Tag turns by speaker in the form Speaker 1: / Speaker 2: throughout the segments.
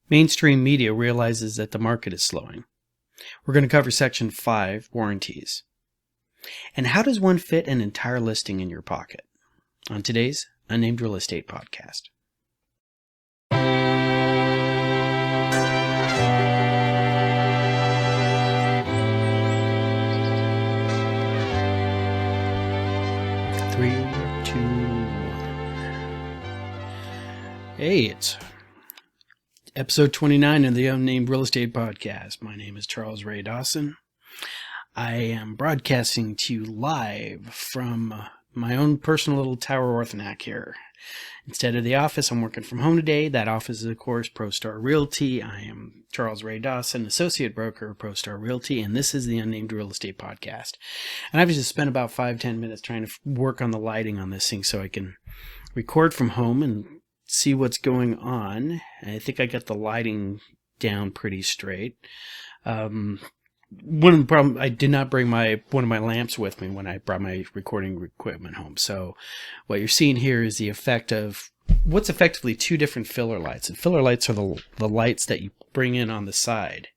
Speaker 1: Mainstream media realizes that the market is slowing. We're going to cover Section 5, warranties. And how does one fit an entire listing in your pocket? On today's Unnamed Real Estate Podcast. Three, two, one. Hey, it's episode 29 of the Unnamed Real Estate Podcast. My name is Charles Ray Dawson. I am broadcasting to you live from my own personal little tower orthanac here. Instead of the office, I'm working from home today. That office is, of course, ProStar Realty. I am Charles Ray Dawson, associate broker of ProStar Realty, and this is the Unnamed Real Estate Podcast. And I've just spent about 5-10 minutes trying to work on the lighting on this thing so I can record from home and see what's going on. I think I got the lighting down pretty straight. One of the problems, I did not bring one of my lamps with me when I brought my recording equipment home. So what you're seeing here is the effect of what's effectively two different filler lights. And filler lights are the lights that you bring in on the side,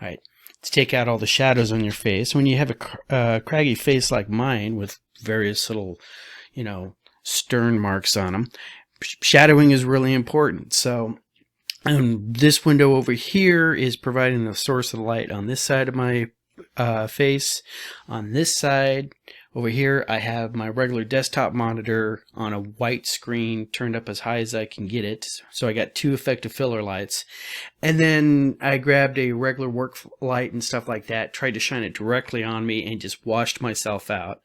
Speaker 1: all right, to take out all the shadows on your face. When you have a craggy face like mine with various little, stern marks on them, shadowing is really important. So this window over here is providing the source of the light on this side of my face. On this side over here, I have my regular desktop monitor on a white screen turned up as high as I can get it. So I got two effective filler lights. And then I grabbed a regular work light and stuff like that, tried to shine it directly on me and just washed myself out.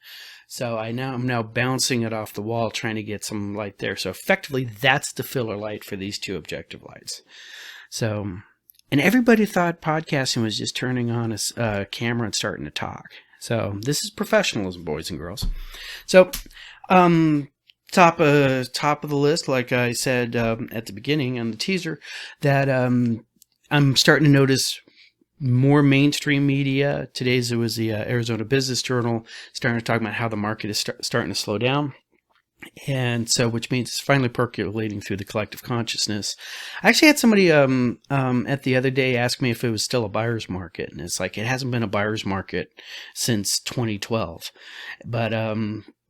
Speaker 1: So I'm now bouncing it off the wall, trying to get some light there. So effectively, that's the filler light for these two objective lights. So, and everybody thought podcasting was just turning on a camera and starting to talk. So this is professionalism, boys and girls. So, top of the list, like I said at the beginning on the teaser, that I'm starting to notice more mainstream media. Today's it was the Arizona Business Journal starting to talk about how the market is starting to slow down. And so, which means it's finally percolating through the collective consciousness. I actually had somebody at the other day ask me if it was still a buyer's market. And it's like, it hasn't been a buyer's market since 2012. But,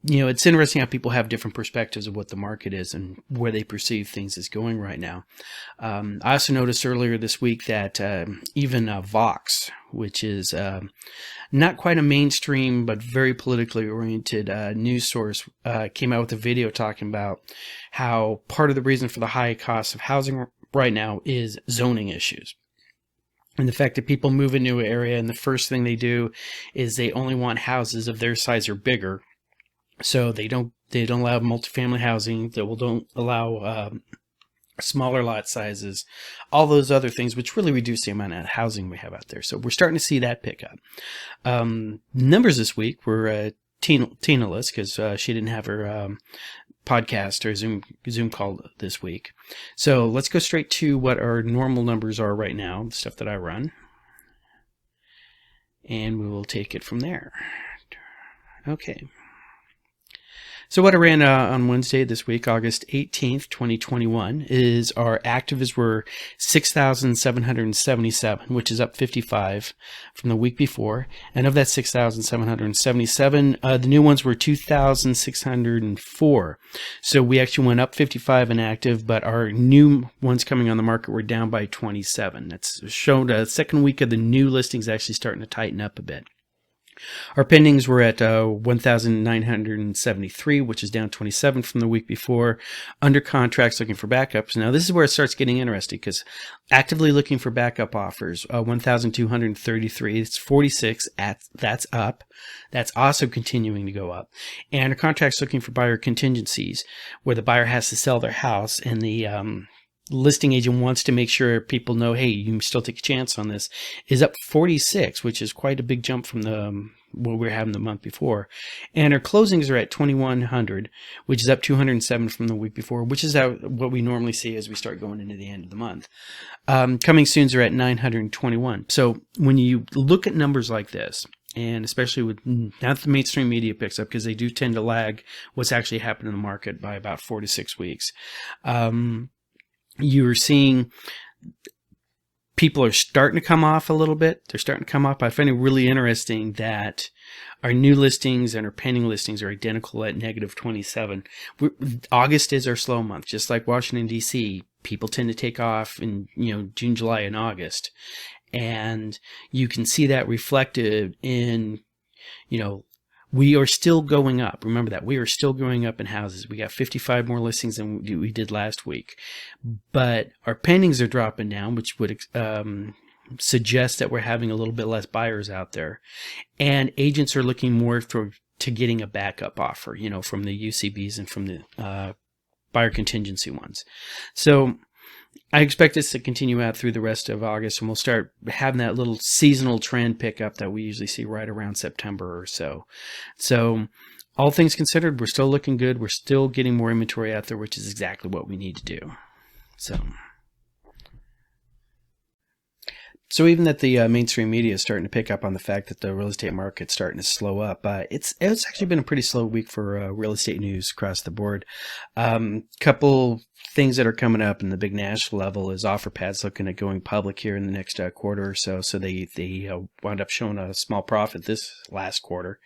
Speaker 1: it's interesting how people have different perspectives of what the market is and where they perceive things as going right now. I also noticed earlier this week that even Vox, which is not quite a mainstream but very politically oriented news source, came out with a video talking about how part of the reason for the high cost of housing right now is zoning issues. And the fact that people move into an area and the first thing they do is they only want houses of their size or bigger. So they don't allow multifamily housing. They don't allow smaller lot sizes, all those other things, which really reduce the amount of housing we have out there. So we're starting to see that pick up. Numbers this week were Tina-less because she didn't have her podcast or Zoom call this week. So let's go straight to what our normal numbers are right now, the stuff that I run, and we will take it from there. Okay. So what I ran on Wednesday this week, August 18th, 2021, is our actives were 6,777, which is up 55 from the week before. And of that 6,777, the new ones were 2,604. So we actually went up 55 in active, but our new ones coming on the market were down by 27. That's shown the second week of the new listings actually starting to tighten up a bit. Our pendings were at 1,973, which is down 27 from the week before. Under contracts looking for backups. Now, this is where it starts getting interesting because actively looking for backup offers, 1,233. It's 46. That's up. That's also continuing to go up. And our contracts looking for buyer contingencies, where the buyer has to sell their house and the listing agent wants to make sure people know, hey, you can still take a chance on this, is up 46, which is quite a big jump from what we were having the month before. And our closings are at 2,100, which is up 207 from the week before, which is what we normally see as we start going into the end of the month. Coming soons are at 921. So when you look at numbers like this, and especially with not the mainstream media picks up because they do tend to lag what's actually happened in the market by about 4 to 6 weeks. You're seeing people are starting to come off a little bit. They're starting to come off. I find it really interesting that our new listings and our pending listings are identical at -27. August is our slow month, just like Washington, D.C. People tend to take off in, June, July, and August. And you can see that reflected in, we are still going up. Remember that. We are still going up in houses. We got 55 more listings than we did last week. But our pendings are dropping down, which would suggest that we're having a little bit less buyers out there. And agents are looking more to getting a backup offer, from the UCBs and from the buyer contingency ones. So I expect this to continue out through the rest of August, and we'll start having that little seasonal trend pickup that we usually see right around September or so. So all things considered, we're still looking good. We're still getting more inventory out there, which is exactly what we need to do. So even that the mainstream media is starting to pick up on the fact that the real estate market's starting to slow up, it's actually been a pretty slow week for real estate news across the board. Couple things that are coming up in the big national level is OfferPad's looking at going public here in the next quarter or so. So they wound up showing a small profit this last quarter.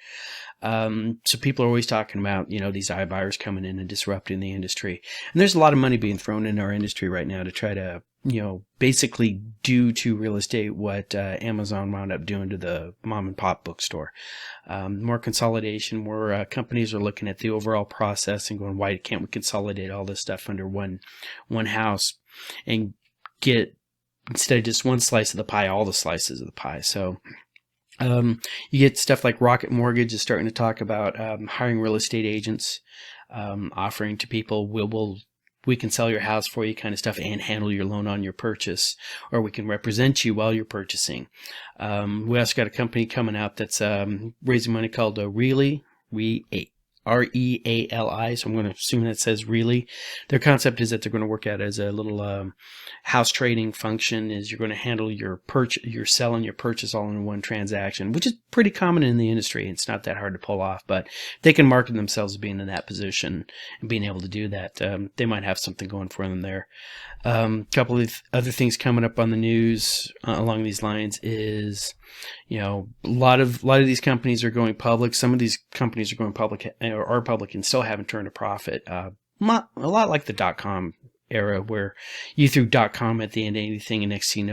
Speaker 1: So people are always talking about, these iBuyers coming in and disrupting the industry. And there's a lot of money being thrown in our industry right now to try to, basically do to real estate what Amazon wound up doing to the mom and pop bookstore. More consolidation, more companies are looking at the overall process and going, why can't we consolidate all this stuff under one house and get, instead of just one slice of the pie, all the slices of the pie. So you get stuff like Rocket Mortgage is starting to talk about hiring real estate agents, offering to people, we can sell your house for you kind of stuff and handle your loan on your purchase, or we can represent you while you're purchasing. We also got a company coming out that's raising money called Reali, Reali. So I'm going to assume that says Reali. Their concept is that they're going to work out as a little house trading function. Is you're going to handle your sell and your purchase all in one transaction, which is pretty common in the industry. It's not that hard to pull off, but they can market themselves as being in that position and being able to do that. They might have something going for them there. A couple of other things coming up on the news along these lines is, a lot of these companies are going public. Some of these companies are going public or are public and still haven't turned a profit. A lot like the .com era, where you threw .com at the end of anything, and next thing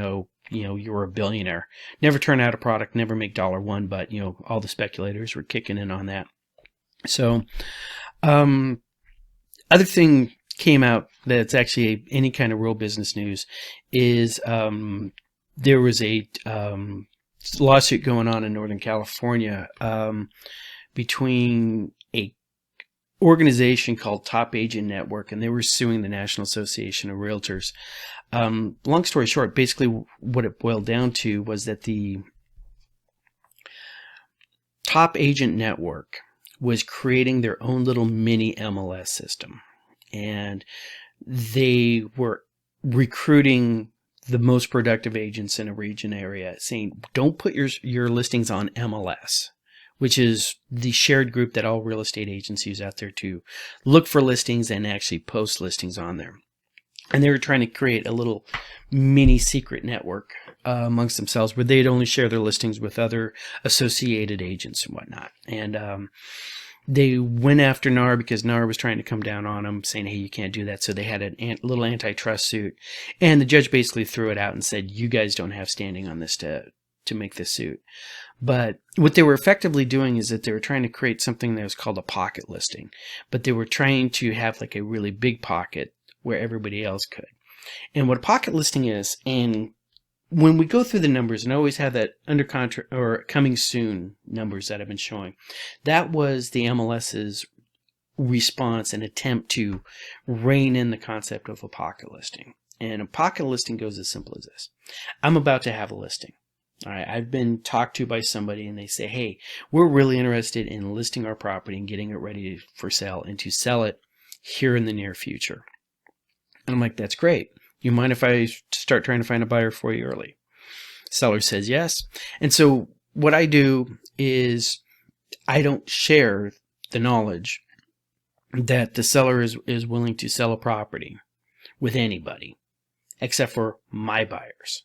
Speaker 1: you were a billionaire. Never turn out a product, never make $1, but all the speculators were kicking in on that. So, other thing came out that's actually any kind of real business news is there was a lawsuit going on in Northern California between a organization called Top Agent Network, and they were suing the National Association of Realtors. Long story short, basically what it boiled down to was that the Top Agent Network was creating their own little mini MLS system, and they were recruiting the most productive agents in a region area, saying, don't put your listings on MLS, which is the shared group that all real estate agents use out there to look for listings and actually post listings on there. And they were trying to create a little mini secret network amongst themselves where they'd only share their listings with other associated agents and whatnot. And they went after NAR because NAR was trying to come down on them, saying, hey, you can't do that. So they had a little antitrust suit. And the judge basically threw it out and said, you guys don't have standing on this to make this suit. But what they were effectively doing is that they were trying to create something that was called a pocket listing. But they were trying to have like a really big pocket where everybody else could. And what a pocket listing is, and when we go through the numbers, and I always have that under contract or coming soon numbers that I've been showing, that was the MLS's response and attempt to rein in the concept of a pocket listing. And a pocket listing goes as simple as this. I'm about to have a listing. All right, I've been talked to by somebody and they say, hey, we're really interested in listing our property and getting it ready for sale and to sell it here in the near future. And I'm like, that's great. You mind if I start trying to find a buyer for you early? Seller says yes. And so what I do is I don't share the knowledge that the seller is willing to sell a property with anybody except for my buyers.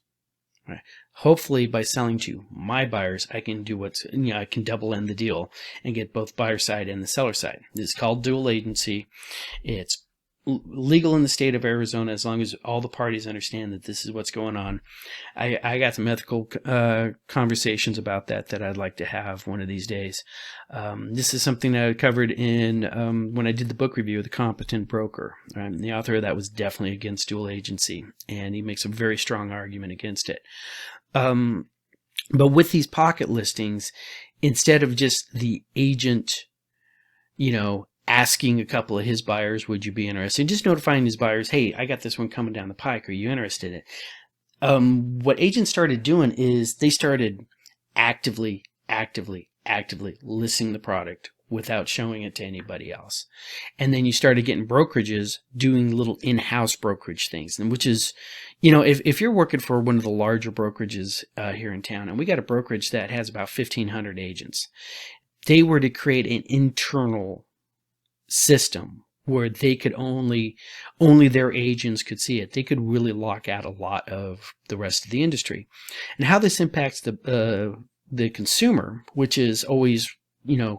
Speaker 1: Right. Hopefully, by selling to my buyers, I can do I can double end the deal and get both buyer side and the seller side. It's called dual agency. It's legal in the state of Arizona as long as all the parties understand that this is what's going on. I got some ethical conversations about that I'd like to have one of these days. This is something that I covered in when I did the book review of The Competent Broker. The author of that was definitely against dual agency, and he makes a very strong argument against it. But with these pocket listings, instead of just the agent, asking a couple of his buyers, would you be interested? Just notifying his buyers, hey, I got this one coming down the pike. Are you interested in it? What agents started doing is they started actively listing the product without showing it to anybody else. And then you started getting brokerages doing little in-house brokerage things, and which is, if you're working for one of the larger brokerages here in town, and we got a brokerage that has about 1,500 agents, they were to create an internal system where they could only their agents could see it. They could really lock out a lot of the rest of the industry. And how this impacts the consumer, which is always,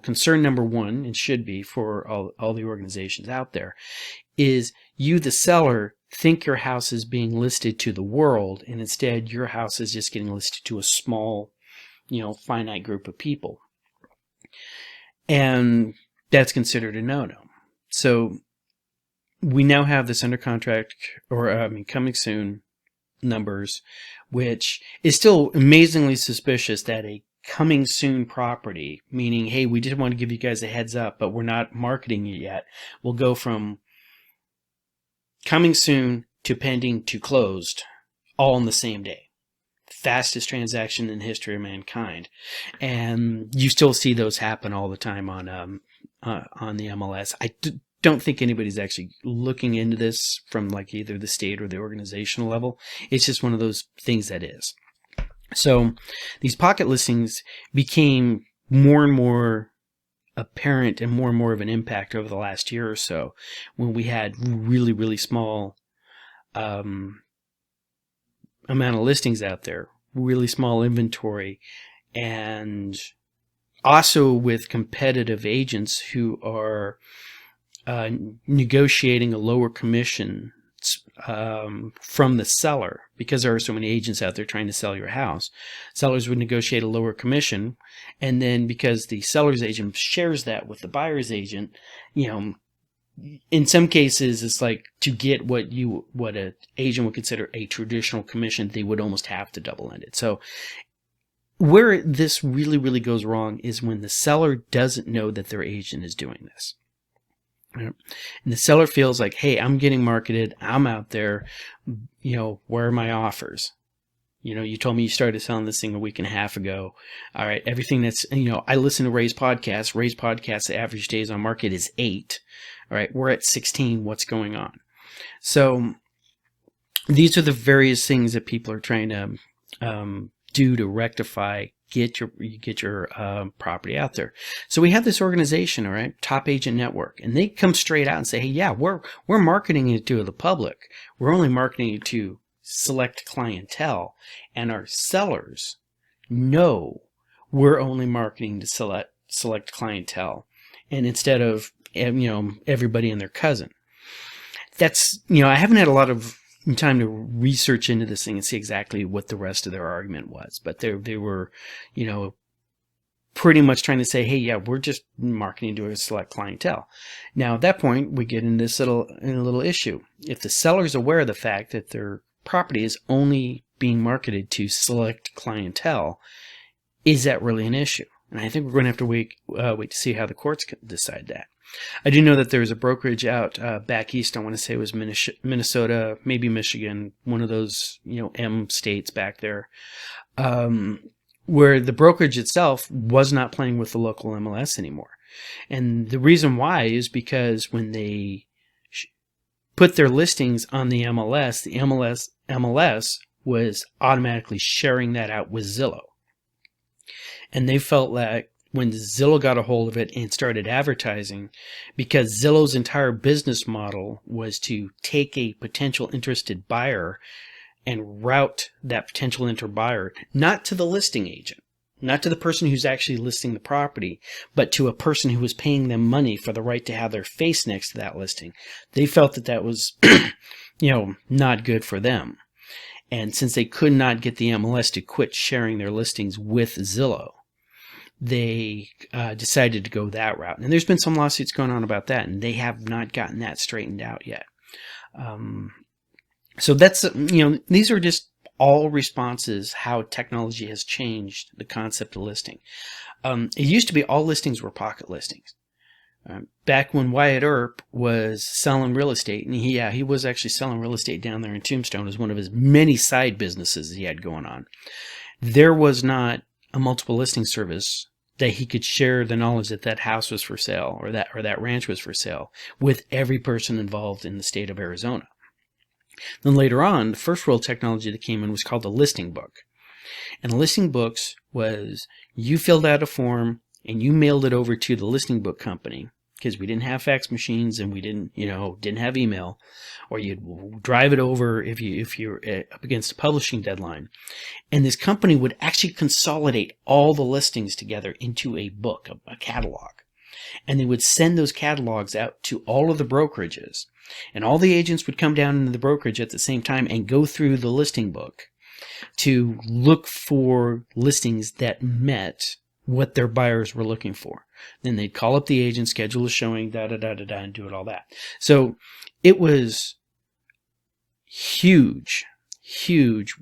Speaker 1: concern number one, and should be for all the organizations out there, is you, the seller, think your house is being listed to the world, and instead your house is just getting listed to a small, finite group of people. And that's considered a no-no. So we now have this under contract, or coming soon numbers, which is still amazingly suspicious that a coming soon property, meaning, hey, we just want to give you guys a heads up, but we're not marketing it yet, will go from coming soon to pending to closed all in the same day. Fastest transaction in the history of mankind. And you still see those happen all the time on the MLS. I don't think anybody's actually looking into this from either the state or the organizational level. It's just one of those things that is. So these pocket listings became more and more apparent and more of an impact over the last year or so, when we had really, really small amount of listings out there, really small inventory, and also with competitive agents who are negotiating a lower commission from the seller, because there are so many agents out there trying to sell your house. Sellers would negotiate a lower commission, and then because the seller's agent shares that with the buyer's agent, in some cases it's like, to get what an agent would consider a traditional commission, they would almost have to double end it. So where this really, really goes wrong is when the seller doesn't know that their agent is doing this. And the seller feels like, hey, I'm getting marketed, I'm out there, where are my offers? You told me you started selling this thing a week and a half ago. All right, everything that's, I listen to Ray's podcast. Ray's podcast, the average days on market is 8. All right, we're at 16. What's going on? So these are the various things that people are trying to do to rectify, get your property out there. So we have this organization, all right, Top Agent Network, and they come straight out and say, hey, yeah, we're marketing it to the public. We're only marketing it to select clientele, and our sellers know we're only marketing to select clientele, and instead of everybody and their cousin. That's I haven't had a lot of time to research into this thing and see exactly what the rest of their argument was, but they were pretty much trying to say, hey, yeah, we're just marketing to a select clientele. Now at that point we get in this little issue. If the seller's aware of the fact that their property is only being marketed to select clientele, is that really an issue? And I think we're going to have to wait to see how the courts decide that. I do know that there's a brokerage out back east. I want to say it was Minnesota, maybe Michigan, one of those M states back there, where the brokerage itself was not playing with the local MLS anymore. And the reason why is because when they put their listings on the MLS was automatically sharing that out with Zillow. And they felt like when Zillow got a hold of it and started advertising, because Zillow's entire business model was to take a potential interested buyer and route that potential buyer not to the listing agent, not to the person who's actually listing the property, but to a person who was paying them money for the right to have their face next to that listing. They felt that that was, not good for them. And since they could not get the MLS to quit sharing their listings with Zillow, they decided to go that route. And there's been some lawsuits going on about that, and they have not gotten that straightened out yet. So that's, these are just all responses how technology has changed the concept of listing. It used to be all listings were pocket listings. Back when Wyatt Earp was selling real estate, and he was actually selling real estate down there in Tombstone as one of his many side businesses he had going on. There was not a multiple listing service that he could share the knowledge that that house was for sale or that ranch was for sale with every person involved in the state of Arizona. Then later on, the first real technology that came in was called the listing book. And the listing books was you filled out a form and you mailed it over to the listing book company, because we didn't have fax machines and we didn't have email, or you'd drive it over if you're up against a publishing deadline. And this company would actually consolidate all the listings together into a book, a catalog. And they would send those catalogs out to all of the brokerages. And all the agents would come down into the brokerage at the same time and go through the listing book to look for listings that met what their buyers were looking for. Then they'd call up the agent, schedule a showing, and do it all that. So it was huge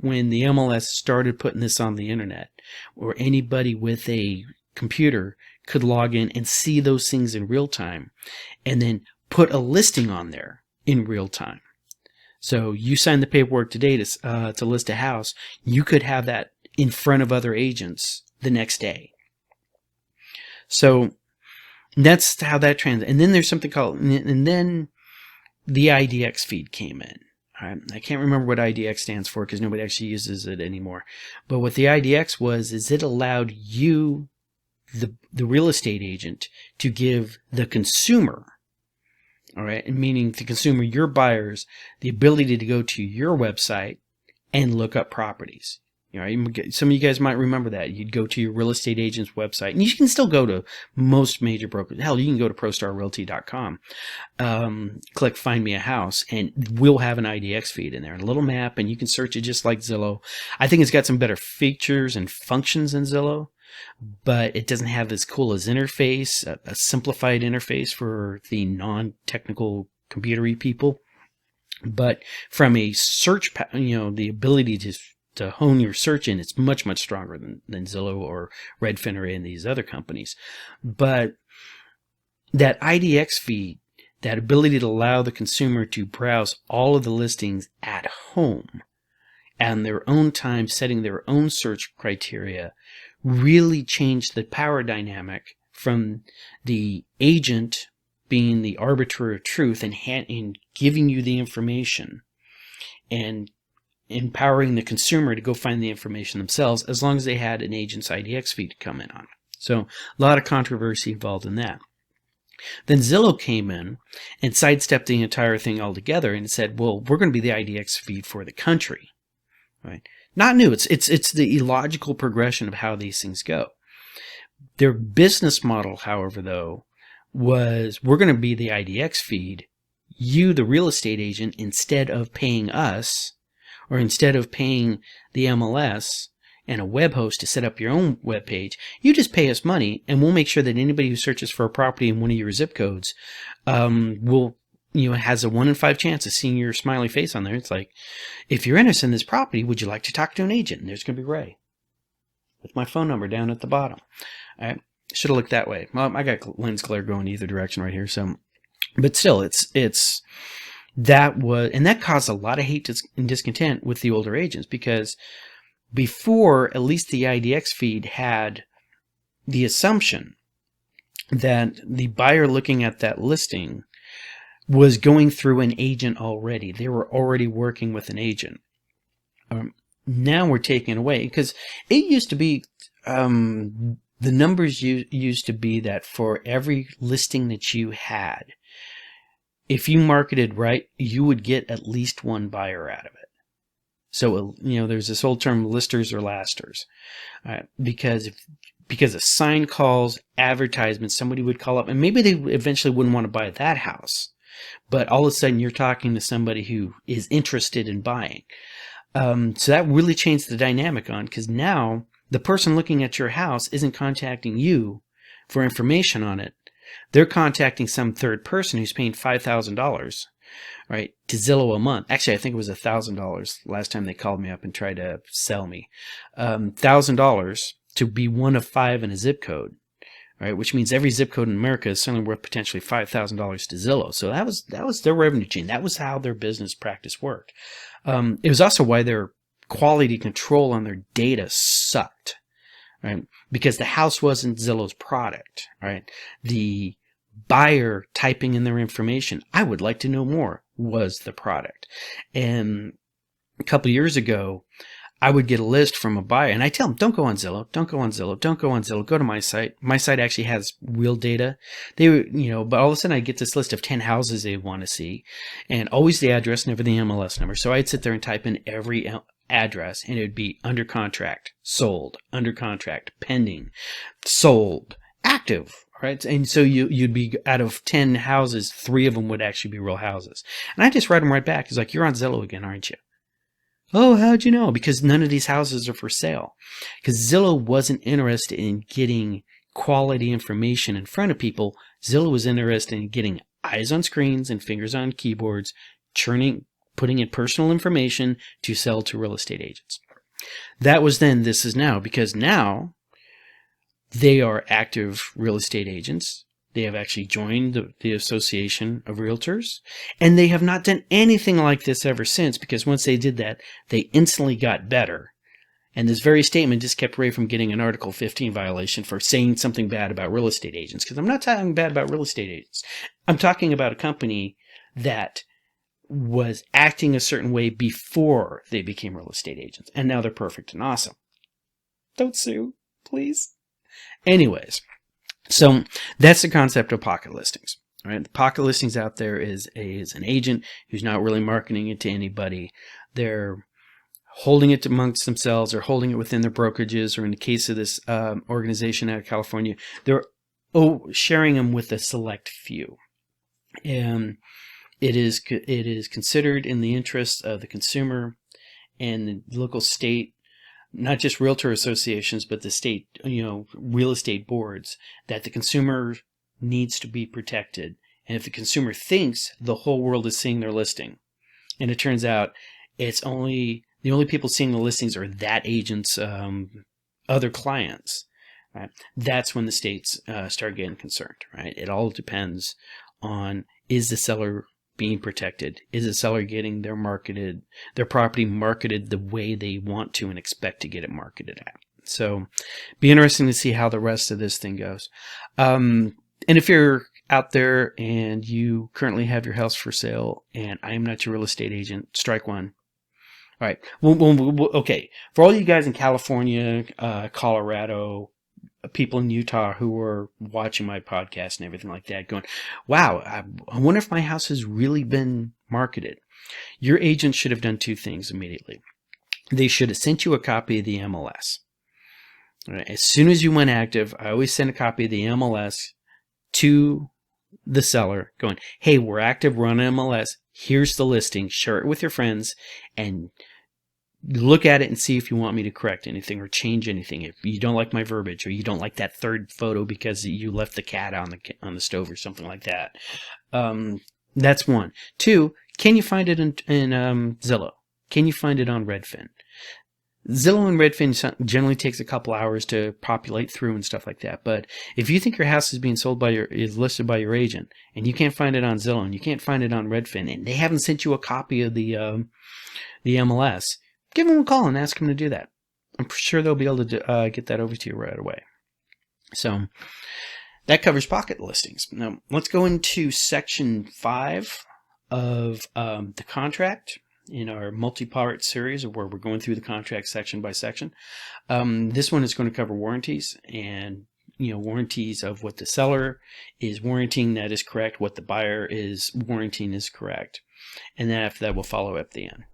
Speaker 1: when the MLS started putting this on the internet, or anybody with a computer could log in and see those things in real time, and then put a listing on there in real time. So you sign the paperwork today to list a house, you could have that in front of other agents the next day. So that's how that translates. And then there's something called, and then the IDX feed came in. I can't remember what IDX stands for because nobody actually uses it anymore. But what the IDX was is it allowed you, the real estate agent, to give the consumer, all right, meaning the consumer, your buyers, the ability to go to your website and look up properties. Some of you guys might remember that. You'd go to your real estate agent's website, and you can still go to most major brokers. Hell, you can go to ProStarRealty.com, click Find Me a House, and we'll have an IDX feed in there, and a little map, and you can search it just like Zillow. I think it's got some better features and functions than Zillow, but it doesn't have as cool as interface, a simplified interface for the non-technical computery people. But from a search, the ability to hone your search in, it's much, much stronger than Zillow or Redfin or any of these other companies. But that IDX feed, that ability to allow the consumer to browse all of the listings at home and their own time, setting their own search criteria, really changed the power dynamic from the agent being the arbiter of truth and giving you the information and empowering the consumer to go find the information themselves, as long as they had an agent's IDX feed to come in on. So a lot of controversy involved in that. Then Zillow came in and sidestepped the entire thing altogether and said, well, we're going to be the IDX feed for the country. Right? Not new. It's the illogical progression of how these things go. Their business model, however, though, was we're going to be the IDX feed. You, the real estate agent, instead of paying us, or instead of paying the MLS and a web host to set up your own web page, you just pay us money, and we'll make sure that anybody who searches for a property in one of your zip codes has a 1 in 5 chance of seeing your smiley face on there. It's like, if you're interested in this property, would you like to talk to an agent? And there's going to be Ray with my phone number down at the bottom. All right, should have looked that way. Well, I got lens glare going either direction right here. So, but still, that caused a lot of hate and discontent with the older agents, because before, at least the IDX feed had the assumption that the buyer looking at that listing was going through an agent already. They were already working with an agent. Now we're taking it away, because it used to be, the numbers used to be that for every listing that you had, if you marketed right, you would get at least one buyer out of it. So, there's this old term, listers or lasters, because of sign calls, advertisements, somebody would call up, and maybe they eventually wouldn't want to buy that house, but all of a sudden you're talking to somebody who is interested in buying. So that really changed the dynamic because now the person looking at your house isn't contacting you for information on it. They're contacting some third person who's paying $5,000, right, to Zillow a month. Actually, I think it was $1,000 last time they called me up and tried to sell me. $1,000 to be one of 5 in a zip code, right? Which means every zip code in America is suddenly worth potentially $5,000 to Zillow. So that was their revenue chain. That was how their business practice worked. It was also why their quality control on their data sucked, right? Because the house wasn't Zillow's product, right? The buyer typing in their information, I would like to know more, was the product. And a couple of years ago, I would get a list from a buyer, and I tell them, don't go on Zillow, don't go on Zillow, don't go on Zillow, go to my site. My site actually has real data. But all of a sudden I get this list of 10 houses they want to see, and always the address, never the MLS number. So I'd sit there and type in every address, and it would be under contract, sold, under contract, pending, sold, active, right? And so you'd be, out of 10 houses, 3 of them would actually be real houses. And I just write them right back. It's like, you're on Zillow again, aren't you? Oh, how'd you know? Because none of these houses are for sale. Because Zillow wasn't interested in getting quality information in front of people. Zillow was interested in getting eyes on screens and fingers on keyboards, putting in personal information to sell to real estate agents. That was then, this is now, because now they are active real estate agents. They have actually joined the Association of Realtors, and they have not done anything like this ever since, because once they did that, they instantly got better. And this very statement just kept Ray from getting an Article 15 violation for saying something bad about real estate agents, because I'm not talking bad about real estate agents. I'm talking about a company that was acting a certain way before they became real estate agents, and now they're perfect and awesome. Don't sue, please. Anyways. So that's the concept of pocket listings, right? The pocket listings out there is an agent who's not really marketing it to anybody. They're holding it amongst themselves, or holding it within their brokerages, or in the case of this organization out of California, they're sharing them with a select few. And it is considered in the interest of the consumer and the local state, not just realtor associations, but the state, real estate boards, that the consumer needs to be protected. And if the consumer thinks the whole world is seeing their listing, and it turns out the only people seeing the listings are that agent's other clients, right? That's when the states start getting concerned, right? It all depends on, is the seller being protected? Is the seller getting their property marketed the way they want to and expect to get it marketed at? So be interesting to see how the rest of this thing goes. And if you're out there and you currently have your house for sale and I am not your real estate agent, strike one. All right. Okay. For all you guys in California, Colorado, people in Utah who are watching my podcast and everything like that, going, wow, I wonder if my house has really been marketed. Your agent should have done 2 things immediately. They should have sent you a copy of the MLS. All right. As soon as you went active, I always send a copy of the MLS to the seller going, hey, we're active, we're on MLS. Here's the listing. Share it with your friends and look at it and see if you want me to correct anything or change anything. If you don't like my verbiage, or you don't like that third photo because you left the cat on the stove or something like that. That's 1. 2, can you find it in Zillow? Can you find it on Redfin? Zillow and Redfin generally takes a couple hours to populate through and stuff like that. But if you think your house is being sold is listed by your agent, and you can't find it on Zillow and you can't find it on Redfin, and they haven't sent you a copy of the MLS, give them a call and ask them to do that. I'm sure they'll be able to get that over to you right away. So that covers pocket listings. Now let's go into section 5 of the contract in our multi-part series of where we're going through the contract section by section. This one is going to cover warranties, and warranties of what the seller is warranting that is correct, what the buyer is warranting is correct, and then after that we'll follow up at the end.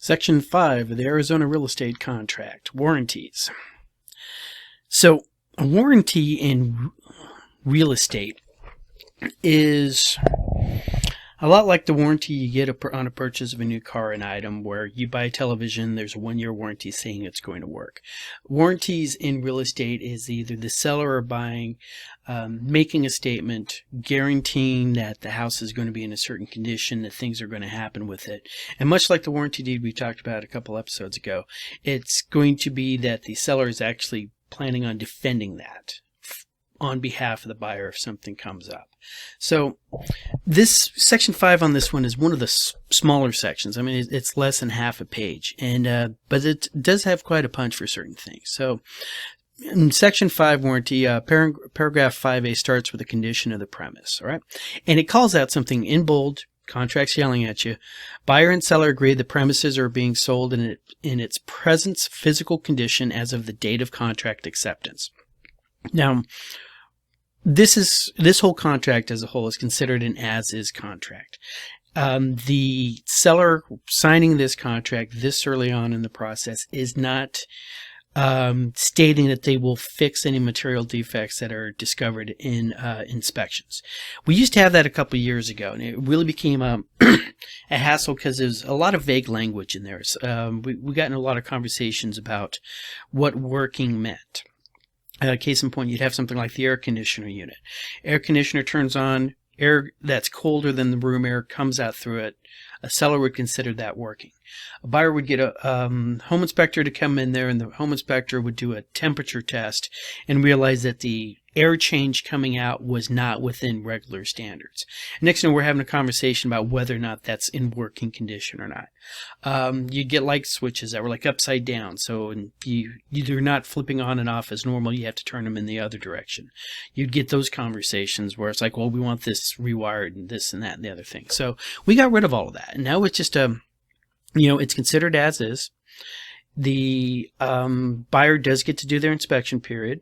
Speaker 1: Section 5 of the Arizona Real Estate Contract, warranties. So a warranty in real estate is a lot like the warranty you get on a purchase of a new car and item, where you buy a television, there's a 1-year warranty saying it's going to work. Warranties in real estate is either the seller or buying, making a statement guaranteeing that the house is going to be in a certain condition, that things are going to happen with it. And much like the warranty deed we talked about a couple episodes ago, it's going to be that the seller is actually planning on defending that on behalf of the buyer if something comes up. So this section 5 on this one is one of the smaller sections. I mean, it's less than half a page, and but it does have quite a punch for certain things. So in section 5 warranty, paragraph 5A starts with the condition of the premise, all right? And it calls out something in bold. Contract's yelling at you. Buyer and seller agree the premises are being sold in its present physical condition as of the date of contract acceptance. Now, this whole contract as a whole is considered an as-is contract. The seller signing this contract this early on in the process is not stating that they will fix any material defects that are discovered in inspections. We used to have that a couple of years ago, and it really became a hassle because there's a lot of vague language in there. We got in a lot of conversations about what working meant. Case in point, you'd have something like the air conditioner unit. Air conditioner turns on, air that's colder than the room air comes out through it. A seller would consider that working. A buyer would get a home inspector to come in there, and the home inspector would do a temperature test and realize that the air change coming out was not within regular standards. Next thing, we're having a conversation about whether or not that's in working condition or not. You get light switches that were like upside down, so you're not flipping on and off as normal. You have to turn them in the other direction. You'd get those conversations where it's like, well, we want this rewired and this and that and the other thing. So we got rid of all of that, and now it's just it's considered as is. The buyer does get to do their inspection period.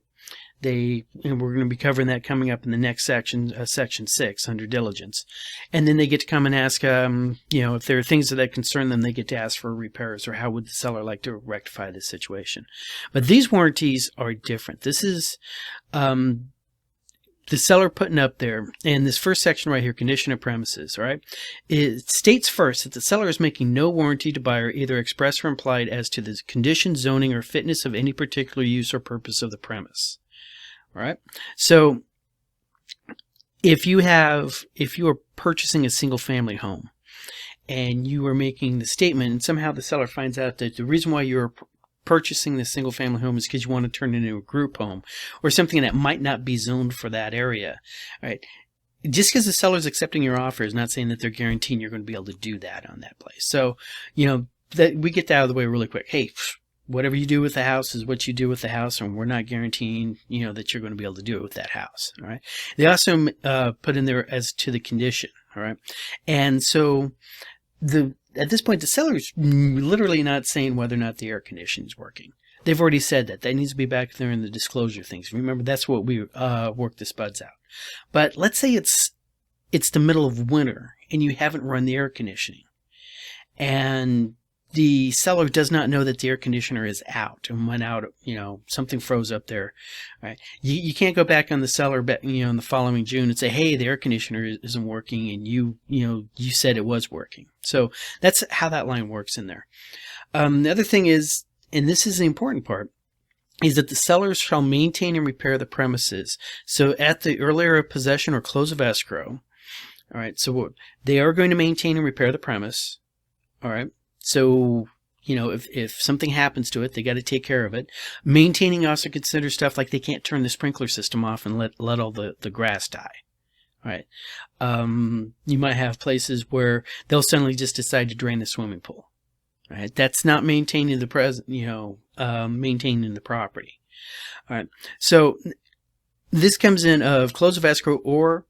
Speaker 1: We're going to be covering that coming up in the next section, section 6, under diligence. And then they get to come and ask, if there are things that concern them, they get to ask for repairs, or how would the seller like to rectify this situation. But these warranties are different. This is the seller putting up there, and this first section right here, condition of premises, all right? It states first that the seller is making no warranty to buyer, either express or implied, as to the condition, zoning, or fitness of any particular use or purpose of the premise. All right. So if you are purchasing a single family home and you are making the statement, and somehow the seller finds out that the reason why you're purchasing this single family home is because you want to turn it into a group home or something that might not be zoned for that area, all right? Just because the seller is accepting your offer is not saying that they're guaranteeing you're going to be able to do that on that place. So, that we get that out of the way really quick. Hey, whatever you do with the house is what you do with the house, and we're not guaranteeing, that you're going to be able to do it with that house. All right. They also put in there as to the condition. All right. And so at this point, the seller's literally not saying whether or not the air conditioning is working. They've already said that. That needs to be back there in the disclosure things. Remember, that's what we work the spuds out. But let's say it's the middle of winter and you haven't run the air conditioning, and the seller does not know that the air conditioner is out and went out, something froze up there, right? You can't go back on the seller, in the following June and say, hey, the air conditioner isn't working, and you said it was working. So that's how that line works in there. The other thing is, and this is the important part, is that the sellers shall maintain and repair the premises. So at the earlier of possession or close of escrow, all right, so they are going to maintain and repair the premise, all right? So, if something happens to it, they got to take care of it. Maintaining also considers stuff like they can't turn the sprinkler system off and let all the grass die. All right. You might have places where they'll suddenly just decide to drain the swimming pool. All right. That's not maintaining maintaining the property. All right. So this comes in of close of escrow or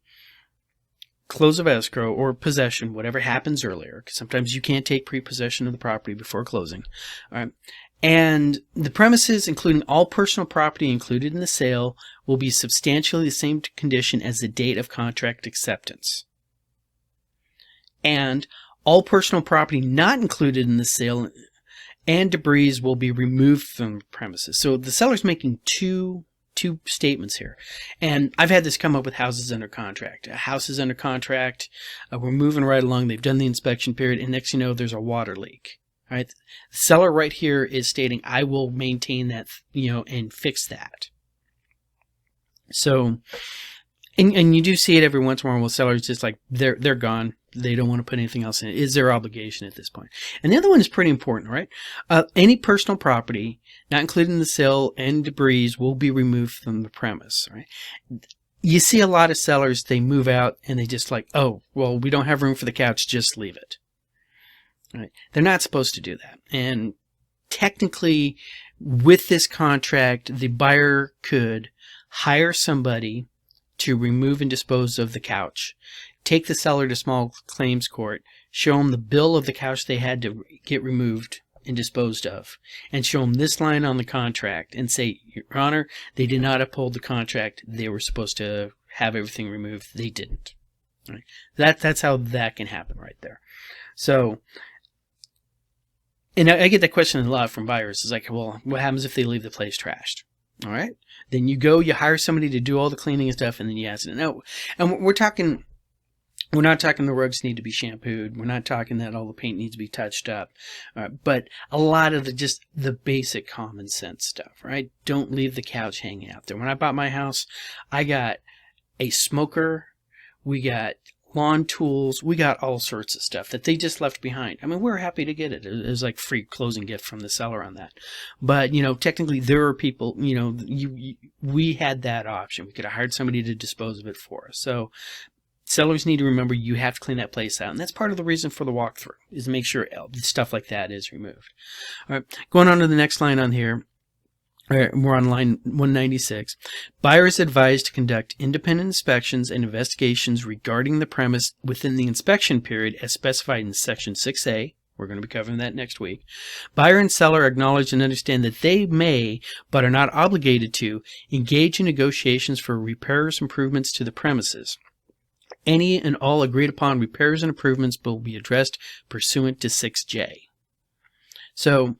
Speaker 1: possession, whatever happens earlier, because sometimes you can't take pre-possession of the property before closing. All right. And the premises, including all personal property included in the sale, will be substantially the same condition as the date of contract acceptance. And All personal property not included in the sale and debris will be removed from the premises. So the seller's making two statements here. And I've had this come up with houses under contract. A house is under contract. We're moving right along. They've done the inspection period, and next you know, there's a water leak. All right. The seller right here is stating, I will maintain that, and fix that. So, and you do see it every once in a while with sellers just like they're gone. They don't want to put anything else in it. It's their obligation at this point. And the other one is pretty important, right? Any personal property not included in the sale and debris will be removed from the premise, right? You see a lot of sellers, they move out and they just like, oh, well, we don't have room for the couch, just leave it. Right? They're not supposed to do that. And technically, with this contract, the buyer could hire somebody to remove and dispose of the couch, take the seller to small claims court, show them the bill of the couch they had to get removed and disposed of, and show them this line on the contract and say, Your Honor, they did not uphold the contract. They were supposed to have everything removed. They didn't. Right? That's how that can happen right there. So, and I get that question a lot from buyers. It's like, well, what happens if they leave the place trashed? All right. Then you go, you hire somebody to do all the cleaning and stuff, and then you ask them. No, and we're not talking the rugs need to be shampooed. We're not talking that all the paint needs to be touched up. But a lot of the basic common sense stuff, right? Don't leave the couch hanging out there. When I bought my house, I got a smoker. We got lawn tools. We got all sorts of stuff that they just left behind. I mean, we're happy to get it. It was like free closing gift from the seller on that. But, technically there are people, we had that option. We could have hired somebody to dispose of it for us. So sellers need to remember you have to clean that place out. And that's part of the reason for the walkthrough, is to make sure stuff like that is removed. All right, going on to the next line on here. All right, we're on line 196. Buyer is advised to conduct independent inspections and investigations regarding the premise within the inspection period as specified in Section 6A. We're going to be covering that next week. Buyer and seller acknowledge and understand that they may, but are not obligated to, engage in negotiations for repairs, improvements to the premises. Any and all agreed upon repairs and improvements will be addressed pursuant to 6J. So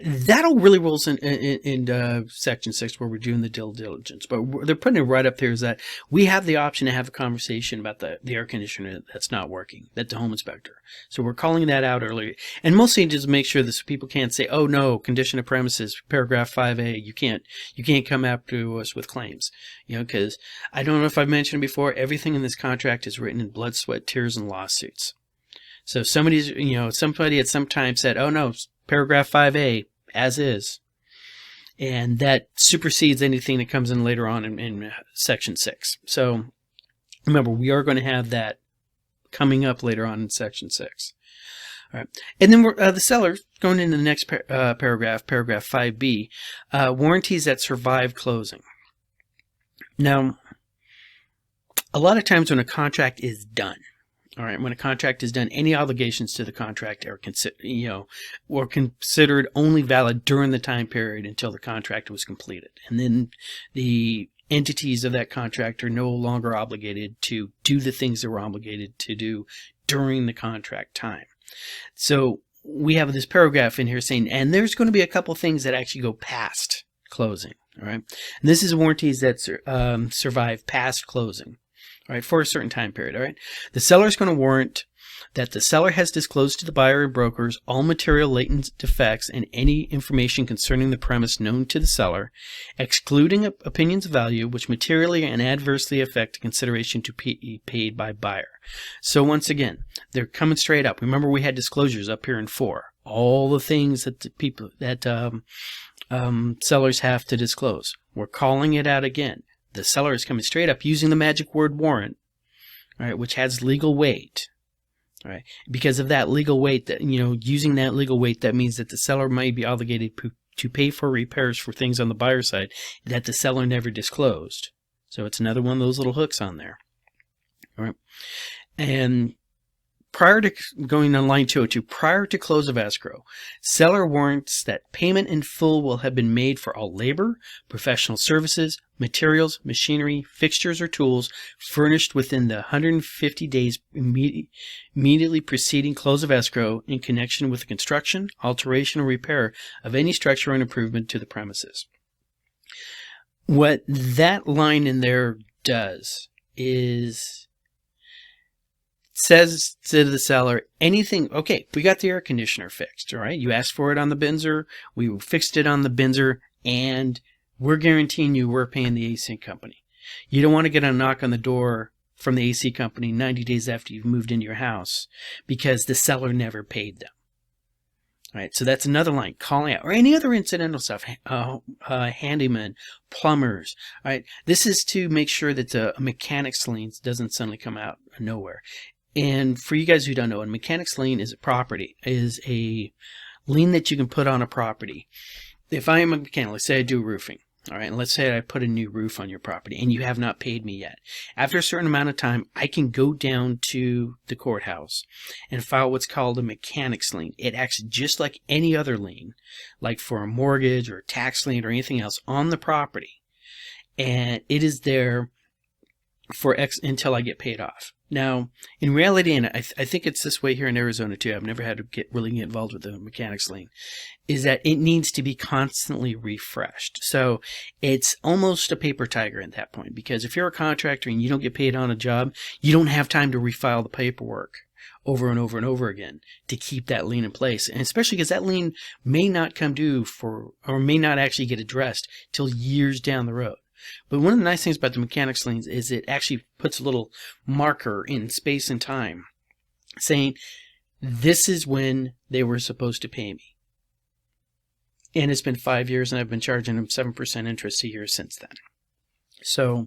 Speaker 1: that'll really roll in Section 6 where we're doing the due diligence. But they're putting it right up there is that we have the option to have a conversation about the air conditioner that's not working, that the home inspector. So we're calling that out early. And mostly just make sure that so people can't say, oh no, condition of premises, paragraph 5A, you can't come after us with claims. Because I don't know if I've mentioned before, everything in this contract is written in blood, sweat, tears, and lawsuits. So somebody at some time said, oh no, paragraph 5A, as is. And that supersedes anything that comes in later on in Section 6. So remember, we are going to have that coming up later on in Section 6. All right. And then the seller, going into the next paragraph 5B, warranties that survive closing. Now, a lot of times when a contract is done, all right, when a contract is done, any obligations to the contract are considered only valid during the time period until the contract was completed. And then the entities of that contract are no longer obligated to do the things they were obligated to do during the contract time. So we have this paragraph in here saying, and there's going to be a couple things that actually go past closing. All right, and this is warranties that survive past closing. All right, for a certain time period. All right, the seller is going to warrant that the seller has disclosed to the buyer and brokers all material latent defects and any information concerning the premise known to the seller, excluding opinions of value which materially and adversely affect the consideration to be paid by buyer. So once again, they're coming straight up. Remember, we had disclosures up here in 4. All the things that sellers have to disclose. We're calling it out again. The seller is coming straight up using the magic word warrant, all right, which has legal weight. All right, because of that legal weight, that using that legal weight, that means that the seller might be obligated to pay for repairs for things on the buyer side that the seller never disclosed. So it's another one of those little hooks on there. All right, and prior to going on line 202, prior to close of escrow, seller warrants that payment in full will have been made for all labor, professional services, materials, machinery, fixtures, or tools furnished within the 150 days immediately preceding close of escrow in connection with the construction, alteration, or repair of any structure and improvement to the premises. What that line in there does is says to the seller, anything, okay, we got the air conditioner fixed, all right? You asked for it on the Binzer, we fixed it on the Binzer, and we're guaranteeing you we're paying the AC company. You don't want to get a knock on the door from the AC company 90 days after you've moved into your house because the seller never paid them. All right, so that's another line, calling out, or any other incidental stuff, handyman, plumbers. All right, this is to make sure that the mechanic's lien doesn't suddenly come out of nowhere. And for you guys who don't know, a mechanic's lien is a lien that you can put on a property. If I am a mechanic, let's say I do roofing, all right, and let's say I put a new roof on your property and you have not paid me yet. After a certain amount of time, I can go down to the courthouse and file what's called a mechanic's lien. It acts just like any other lien, like for a mortgage or a tax lien or anything else on the property. And it is there for until I get paid off. Now, in reality, and I think it's this way here in Arizona too, I've never had to really get involved with the mechanic's lien, is that it needs to be constantly refreshed. So it's almost a paper tiger at that point, because if you're a contractor and you don't get paid on a job, you don't have time to refile the paperwork over and over and over again to keep that lien in place. And especially because that lien may not come due or may not actually get addressed till years down the road. But one of the nice things about the mechanic's liens is it actually puts a little marker in space and time saying, this is when they were supposed to pay me. And it's been 5 years and I've been charging them 7% interest a year since then. So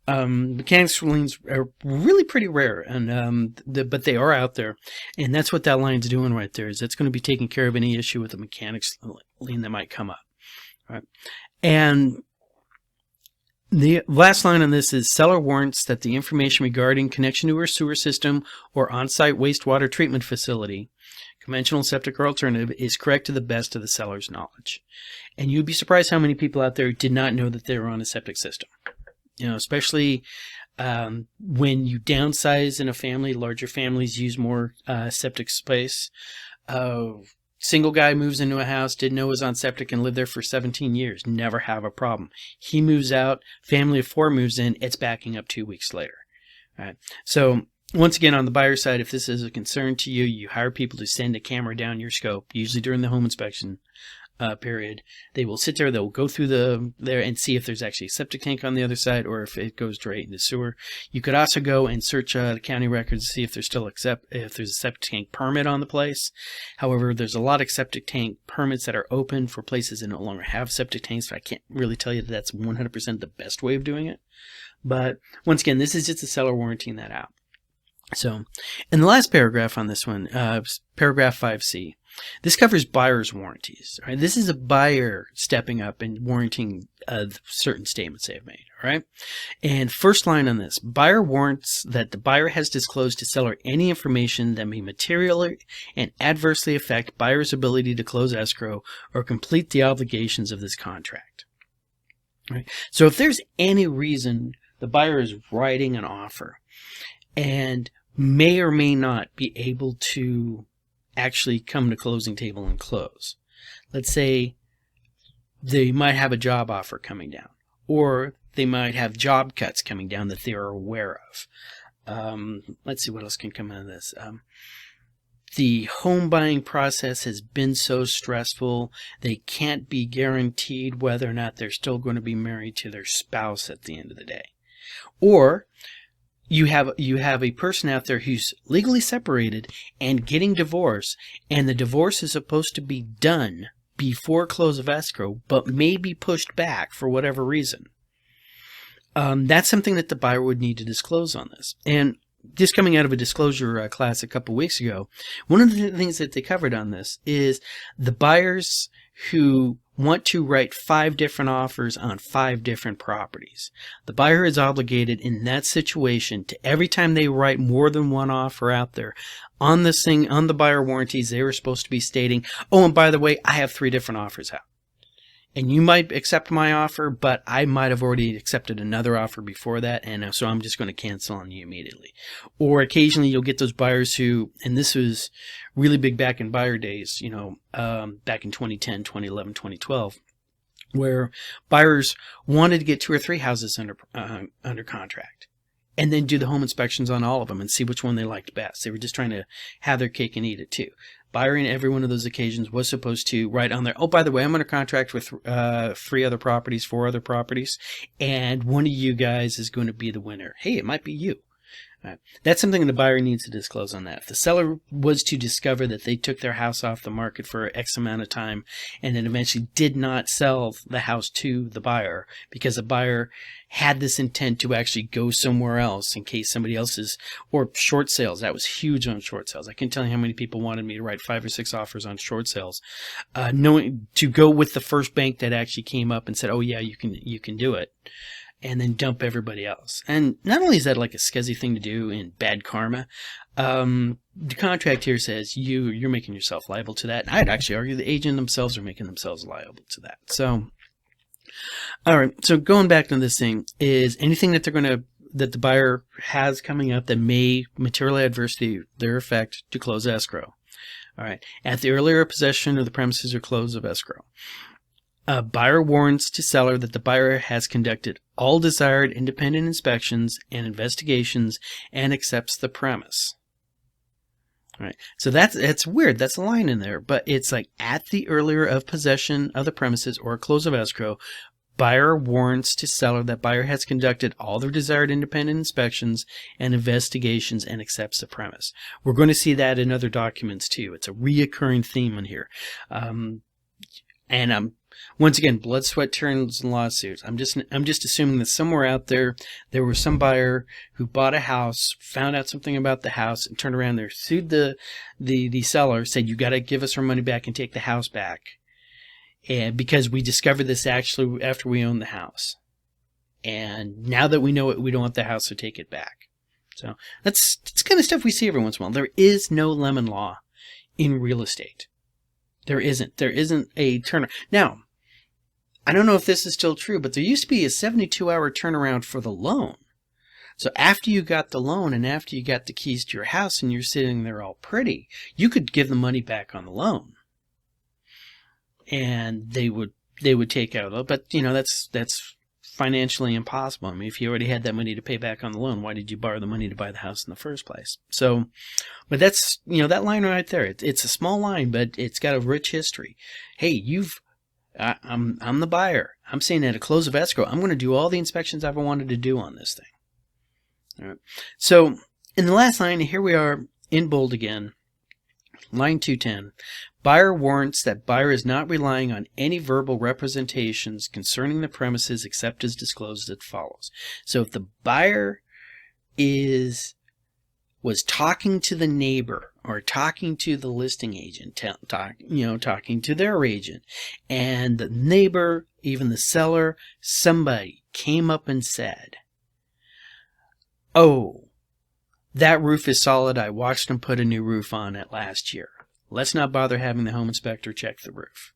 Speaker 1: mechanic's liens are really pretty rare, and but they are out there. And that's what that line's doing right there, is it's going to be taking care of any issue with the mechanic's lien that might come up. All right. And the last line on this is seller warrants that the information regarding connection to her sewer system or on-site wastewater treatment facility, conventional septic or alternative, is correct to the best of the seller's knowledge. And you'd be surprised how many people out there did not know that they were on a septic system. You know, especially when you downsize in a family, larger families use more septic space. Single guy moves into a house, didn't know it was on septic, and lived there for 17 years. Never have a problem. He moves out, family of 4 moves in, it's backing up 2 weeks later. All right. So once again, on the buyer side, if this is a concern to you, you hire people to send a camera down your scope, usually during the home inspection period. They will sit there, they'll go through there and see if there's actually a septic tank on the other side or if it goes straight into sewer. You could also go and search the county records to see if there's still if there's a septic tank permit on the place. However, there's a lot of septic tank permits that are open for places that no longer have septic tanks, so I can't really tell you that that's 100% the best way of doing it. But once again, this is just a seller warranting that out. So, in the last paragraph on this one, paragraph 5C, this covers buyer's warranties. Right? This is a buyer stepping up and warranting certain statements they have made. All right? And first line on this, buyer warrants that the buyer has disclosed to seller any information that may materially and adversely affect buyer's ability to close escrow or complete the obligations of this contract. All right? So if there's any reason the buyer is writing an offer and may or may not be able to actually come to closing table and close. Let's say they might have a job offer coming down, or they might have job cuts coming down that they are aware of. Let's see what else can come out of this. The home buying process has been so stressful, they can't be guaranteed whether or not they're still going to be married to their spouse at the end of the day. Or you have a person out there who's legally separated and getting divorced, and the divorce is supposed to be done before close of escrow, but may be pushed back for whatever reason. That's something that the buyer would need to disclose on this. And just coming out of a disclosure class a couple weeks ago, one of the things that they covered on this is the buyer's who want to write 5 different offers on 5 different properties. The buyer is obligated in that situation to, every time they write more than one offer out there, on this thing, on the buyer warranties, they were supposed to be stating, oh, and by the way, I have 3 different offers out. And you might accept my offer, but I might have already accepted another offer before that, and so I'm just going to cancel on you immediately. Or occasionally you'll get those buyers who, and this was really big back in buyer days, back in 2010, 2011, 2012, where buyers wanted to get 2 or 3 houses under contract, and then do the home inspections on all of them and see which one they liked best. They were just trying to have their cake and eat it too. Buyer in every one of those occasions was supposed to write on there, oh, by the way, I'm under contract with 3 other properties, 4 other properties, and one of you guys is going to be the winner. Hey, it might be you. That's something the buyer needs to disclose on that. If the seller was to discover that they took their house off the market for X amount of time and then eventually did not sell the house to the buyer because the buyer had this intent to actually go somewhere else in case somebody else's, or short sales. That was huge on short sales. I can tell you how many people wanted me to write 5 or 6 offers on short sales, knowing to go with the first bank that actually came up and said, oh yeah, you can do it, and then dump everybody else. And not only is that like a scuzzy thing to do and bad karma, the contract here says you're making yourself liable to that. And I'd actually argue the agent themselves are making themselves liable to that. So, all right. So going back to this thing is anything that that the buyer has coming up that may materially adverse their effect to close escrow. All right. At the earlier possession of the premises or close of escrow. A buyer warns to seller that the buyer has conducted all desired independent inspections and investigations and accepts the premise. All right. So that's weird. That's a line in there, but it's like at the earlier of possession of the premises or close of escrow, buyer warns to seller that buyer has conducted all their desired independent inspections and investigations and accepts the premise. We're going to see that in other documents too. It's a reoccurring theme in here. Once again, blood, sweat, tears, and lawsuits. I'm just assuming that somewhere out there was some buyer who bought a house, found out something about the house, and turned around there, sued the seller, said, you got to give us our money back and take the house back, and because we discovered this actually after we owned the house, and now that we know it, we don't want the house, so take it back. So that's kind of stuff we see every once in a while. There is no lemon law in real estate. There isn't. There isn't a turnaround. Now, I don't know if this is still true, but there used to be a 72-hour turnaround for the loan. So after you got the loan and after you got the keys to your house and you're sitting there all pretty, you could give the money back on the loan. And they would take out, but that's financially impossible. I mean, if you already had that money to pay back on the loan, why did you borrow the money to buy the house in the first place? So, but that's, that line right there. It's a small line, but it's got a rich history. Hey, I'm the buyer. I'm saying at a close of escrow, I'm going to do all the inspections I've ever wanted to do on this thing. All right. So in the last line, here we are in bold again. Line 210. Buyer warrants that buyer is not relying on any verbal representations concerning the premises except as disclosed as follows. So if the buyer was talking to the neighbor or talking to the listing agent, talking to their agent, and the neighbor, even the seller, somebody came up and said, oh, that roof is solid. I watched them put a new roof on it last year. Let's not bother having the home inspector check the roof.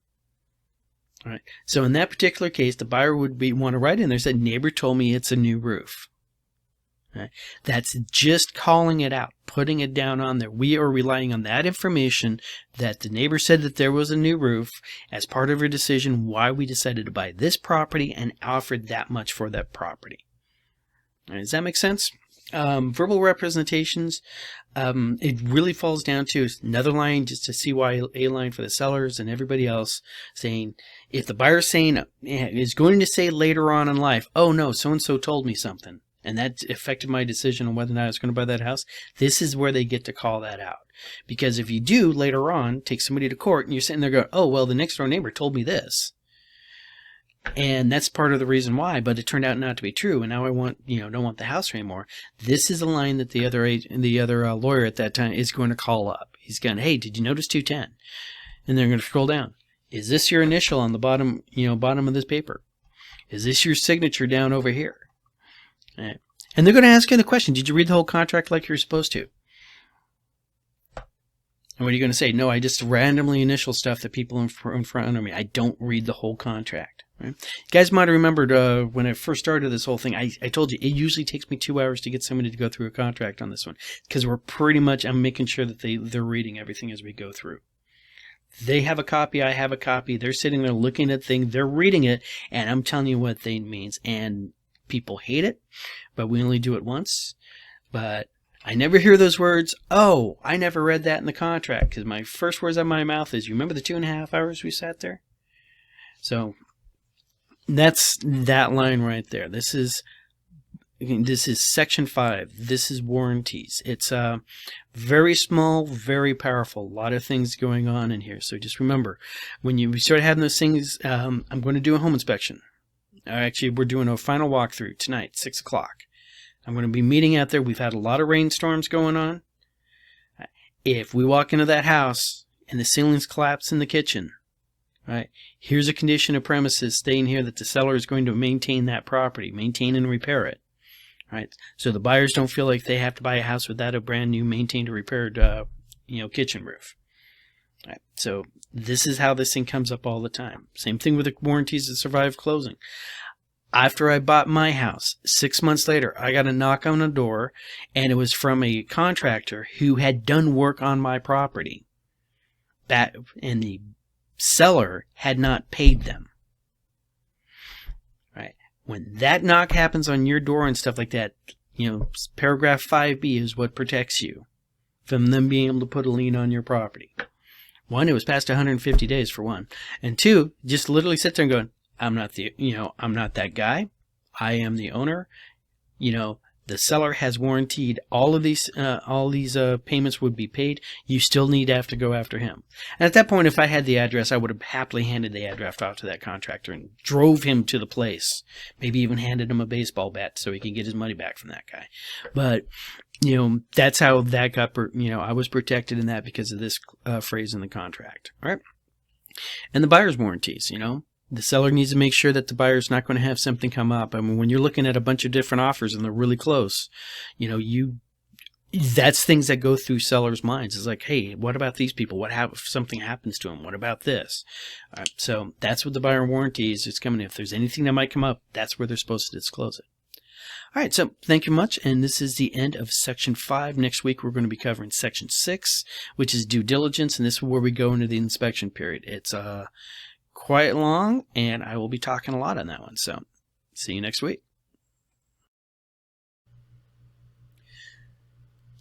Speaker 1: All right. So in that particular case, the buyer would want to write in there, said, neighbor told me it's a new roof. Right. That's just calling it out, putting it down on there. We are relying on that information that the neighbor said that there was a new roof as part of her decision why we decided to buy this property and offered that much for that property. Right, does that make sense? Verbal representations, it really falls down to another line just to see why a line for the sellers and everybody else saying, if the buyer is going to say later on in life, oh no, so-and-so told me something, and that affected my decision on whether or not I was going to buy that house, this is where they get to call that out. Because if you do later on take somebody to court and you're sitting there going, oh, well, the next door neighbor told me this, and that's part of the reason why, but it turned out not to be true, and now I don't want the house anymore. This is a line that the other lawyer at that time is going to call up. He's going, hey, did you notice 210? And they're going to scroll down. Is this your initial on the bottom, bottom of this paper? Is this your signature down over here? Right. And they're going to ask you the question, did you read the whole contract like you're supposed to? And what are you going to say? No, I just randomly initial stuff that people in front of me. I don't read the whole contract. Right? You guys might have remembered when I first started this whole thing, I told you it usually takes me 2 hours to get somebody to go through a contract on this one, because I'm making sure that they're reading everything as we go through. They have a copy, I have a copy, they're sitting there looking at things, they're reading it, and I'm telling you what they means. And people hate it, but we only do it once. But I never hear those words, oh, I never read that in the contract, because my first words out of my mouth is, you remember the 2.5 hours we sat there? So that's that line right there. This is section 5. This is warranties. It's very small, very powerful. A lot of things going on in here. So just remember, when you start having those things, I'm going to do a home inspection. Actually, we're doing a final walkthrough tonight, 6 o'clock. I'm going to be meeting out there. We've had a lot of rainstorms going on. If we walk into that house and the ceilings collapse in the kitchen, right, here's a condition of premises staying here that the seller is going to maintain that property, maintain and repair it. Right, so the buyers don't feel like they have to buy a house without a brand new, maintained or repaired, kitchen roof. Right, so this is how this thing comes up all the time. Same thing with the warranties that survive closing. After I bought my house, 6 months later, I got a knock on the door, and it was from a contractor who had done work on my property. And the seller had not paid them. Right. When that knock happens on your door and stuff like that, paragraph 5B is what protects you from them being able to put a lien on your property. One, it was past 150 days for one. And two, just literally sit there and go, I'm not that guy. I am the owner. The seller has warranted all these payments would be paid. You still need to have to go after him. And at that point, if I had the address, I would have happily handed the address out to that contractor and drove him to the place. Maybe even handed him a baseball bat so he can get his money back from that guy. But, that's how that got, I was protected in that because of this phrase in the contract. All right. And the buyer's warranties, the seller needs to make sure that the buyer's not going to have something come up. I mean, when you're looking at a bunch of different offers and they're really close, that's things that go through sellers' minds. It's like, hey, what about these people? What if something happens to them? What about this? All right, so that's what the buyer warranty is. It's coming. If there's anything that might come up, that's where they're supposed to disclose it. All right, so thank you much, and this is the end of Section 5. Next week, we're going to be covering Section 6, which is due diligence, and this is where we go into the inspection period. It's quite long, and I will be talking a lot on that one. So, see you next week.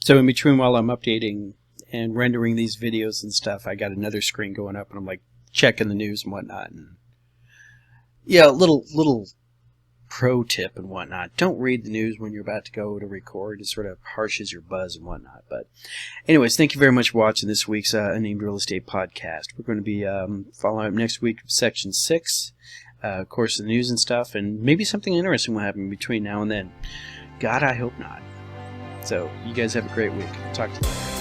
Speaker 1: So in between while I'm updating and rendering these videos and stuff, I got another screen going up, and I'm like checking the news and whatnot. And yeah, little pro tip and whatnot. Don't read the news when you're about to go to record. It sort of harshes your buzz and whatnot. But anyways, thank you very much for watching this week's Unnamed Real Estate Podcast. We're going to be following up next week with Section 6, of course, the news and stuff, and maybe something interesting will happen between now and then. God, I hope not. So you guys have a great week. Talk to you later.